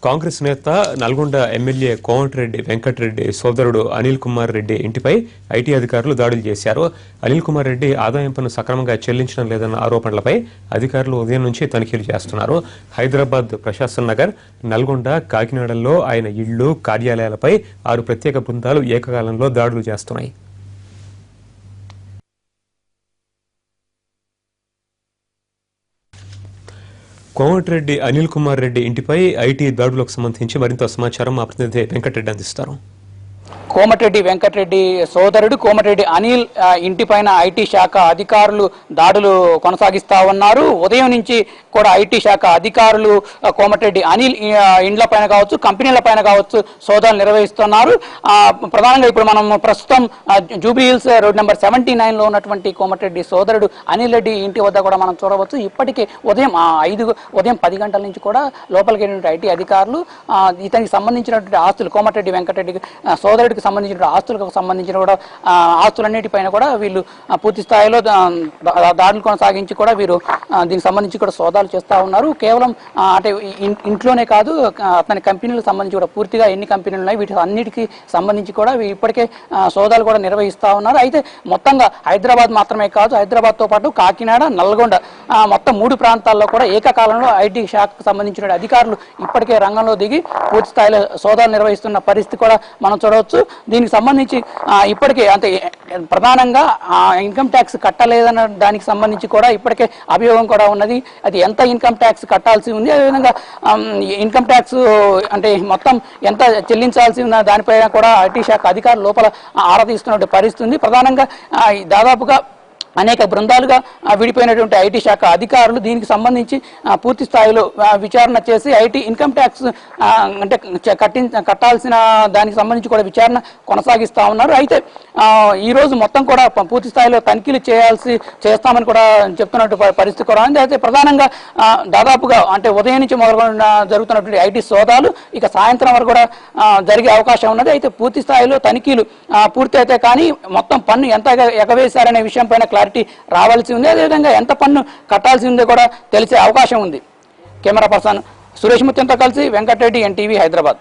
కాంగ్రెస్ నేత నల్గొండ ఎమ్మెల్యే కోమటిరెడ్డి వెంకటరెడ్డి సోదరుడు అనిల్ కుమార్ రెడ్డి ఇంటిపై ఐటీ అధికారులు దాడులు చేశారు. అనిల్ కుమార్ రెడ్డి ఆదాయం పన్ను సక్రమంగా చెల్లించడం లేదన్న ఆరోపణలపై అధికారులు ఉదయం నుంచి తనిఖీలు చేస్తున్నారు. హైదరాబాద్ ప్రశాసన్ నగర్, నల్గొండ, కాకినాడల్లో ఆయన ఇళ్లు, కార్యాలయాలపై 6 ప్రత్యేక బృందాలు ఏకకాలంలో దాడులు చేస్తున్నాయి. కోమటిరెడ్డి అనిల్ కుమార్ రెడ్డి ఇంటిపై ఐటీ దాడులకు సంబంధించి మరింత సమాచారం మా ప్రతినిధి వెంకటరెడ్డి అందిస్తారు. కోమటిరెడ్డి వెంకటరెడ్డి సోదరుడు కోమటిరెడ్డి అనిల్ ఇంటిపైన ఐటీ శాఖ అధికారులు దాడులు కొనసాగిస్తా ఉన్నారు. ఉదయం నుంచి కూడా ఐటీ శాఖ అధికారులు కోమటిరెడ్డి అనిల్ ఇండ్లపైన కావచ్చు, కంపెనీల పైన కావచ్చు సోదాలు నిర్వహిస్తున్నారు. ప్రధానంగా ఇప్పుడు మనం ప్రస్తుతం జూబ్లీ హిల్స్ రోడ్ నెంబర్ 79లో ఉన్నటువంటి కోమటిరెడ్డి సోదరుడు అనిల్ రెడ్డి ఇంటి వద్ద కూడా మనం చూడవచ్చు. ఇప్పటికే ఉదయం 10 గంటల నుంచి కూడా లోపలికి వెళ్ళినటువంటి ఐటీ అధికారులు ఇతనికి సంబంధించినటువంటి ఆస్తులు, కోమటిరెడ్డి వెంకటరెడ్డి సోదరుడికి సంబంధించిన ఆస్తులకు సంబంధించిన కూడా ఆస్తులన్నిటిపైన కూడా వీళ్ళు పూర్తి స్థాయిలో దాడులు కొనసాగించి కూడా వీరు దీనికి సంబంధించి కూడా సోదాలు చేస్తూ ఉన్నారు. కేవలం అంటే ఇంట్లోనే కాదు, అతని కంపెనీలకు సంబంధించి కూడా పూర్తిగా ఎన్ని కంపెనీలు ఉన్నాయి వీటి అన్నిటికీ సంబంధించి కూడా ఇప్పటికే సోదాలు కూడా నిర్వహిస్తూ ఉన్నారు. అయితే మొత్తంగా హైదరాబాద్ మాత్రమే కాదు, హైదరాబాద్తో పాటు కాకినాడ, నల్గొండ మొత్తం 3 ప్రాంతాల్లో కూడా ఏకకాలంలో ఐటీ శాఖకు సంబంధించిన అధికారులు ఇప్పటికే రంగంలో దిగి పూర్తి స్థాయిలో సోదాలు నిర్వహిస్తున్న పరిస్థితి కూడా మనం చూడవచ్చు. దీనికి సంబంధించి ఇప్పటికే అంటే ప్రధానంగా ఇన్కమ్ ట్యాక్స్ కట్టలేదన్న దానికి సంబంధించి కూడా ఇప్పటికే అభియోగం కూడా ఉన్నది. అది ఎంత ఇన్కమ్ ట్యాక్స్ కట్టాల్సి ఉంది, అదేవిధంగా ఇన్కమ్ ట్యాక్స్ అంటే మొత్తం ఎంత చెల్లించాల్సి ఉన్న దానిపైన కూడా ఐటీ శాఖ అధికారులు లోపల ఆరా తీస్తున్న పరిస్థితి ఉంది. ప్రధానంగా దాదాపుగా అనేక బృందాలుగా విడిపోయినటువంటి ఐటీ శాఖ అధికారులు దీనికి సంబంధించి పూర్తి స్థాయిలో విచారణ చేసి ఐటీ ఇన్కమ్ ట్యాక్స్ అంటే కట్టాల్సిన దానికి సంబంధించి కూడా విచారణ కొనసాగిస్తూ ఉన్నారు. అయితే ఈరోజు మొత్తం కూడా పూర్తి స్థాయిలో తనిఖీలు చేస్తామని కూడా చెప్తున్నట్టు పరిస్థితి కూడా ఉంది. అయితే ప్రధానంగా దాదాపుగా అంటే ఉదయం నుంచి మొదలుగా జరుగుతున్నటువంటి ఐటీ సోదాలు ఇక సాయంత్రం వరకు కూడా జరిగే అవకాశం ఉన్నది. అయితే పూర్తి స్థాయిలో తనిఖీలు పూర్తి అయితే కానీ మొత్తం పన్ను ఎంత ఎగవేశారనే విషయం పైన క్లారిటీ రావాల్సి ఉంది. అదేవిధంగా ఎంత పన్ను కట్టాల్సి ఉందో కూడా తెలిసే అవకాశం ఉంది. కెమెరా పర్సన్ సురేష్ ముత్యంతో కలిసి వెంకటరెడ్డి, NTV, హైదరాబాద్.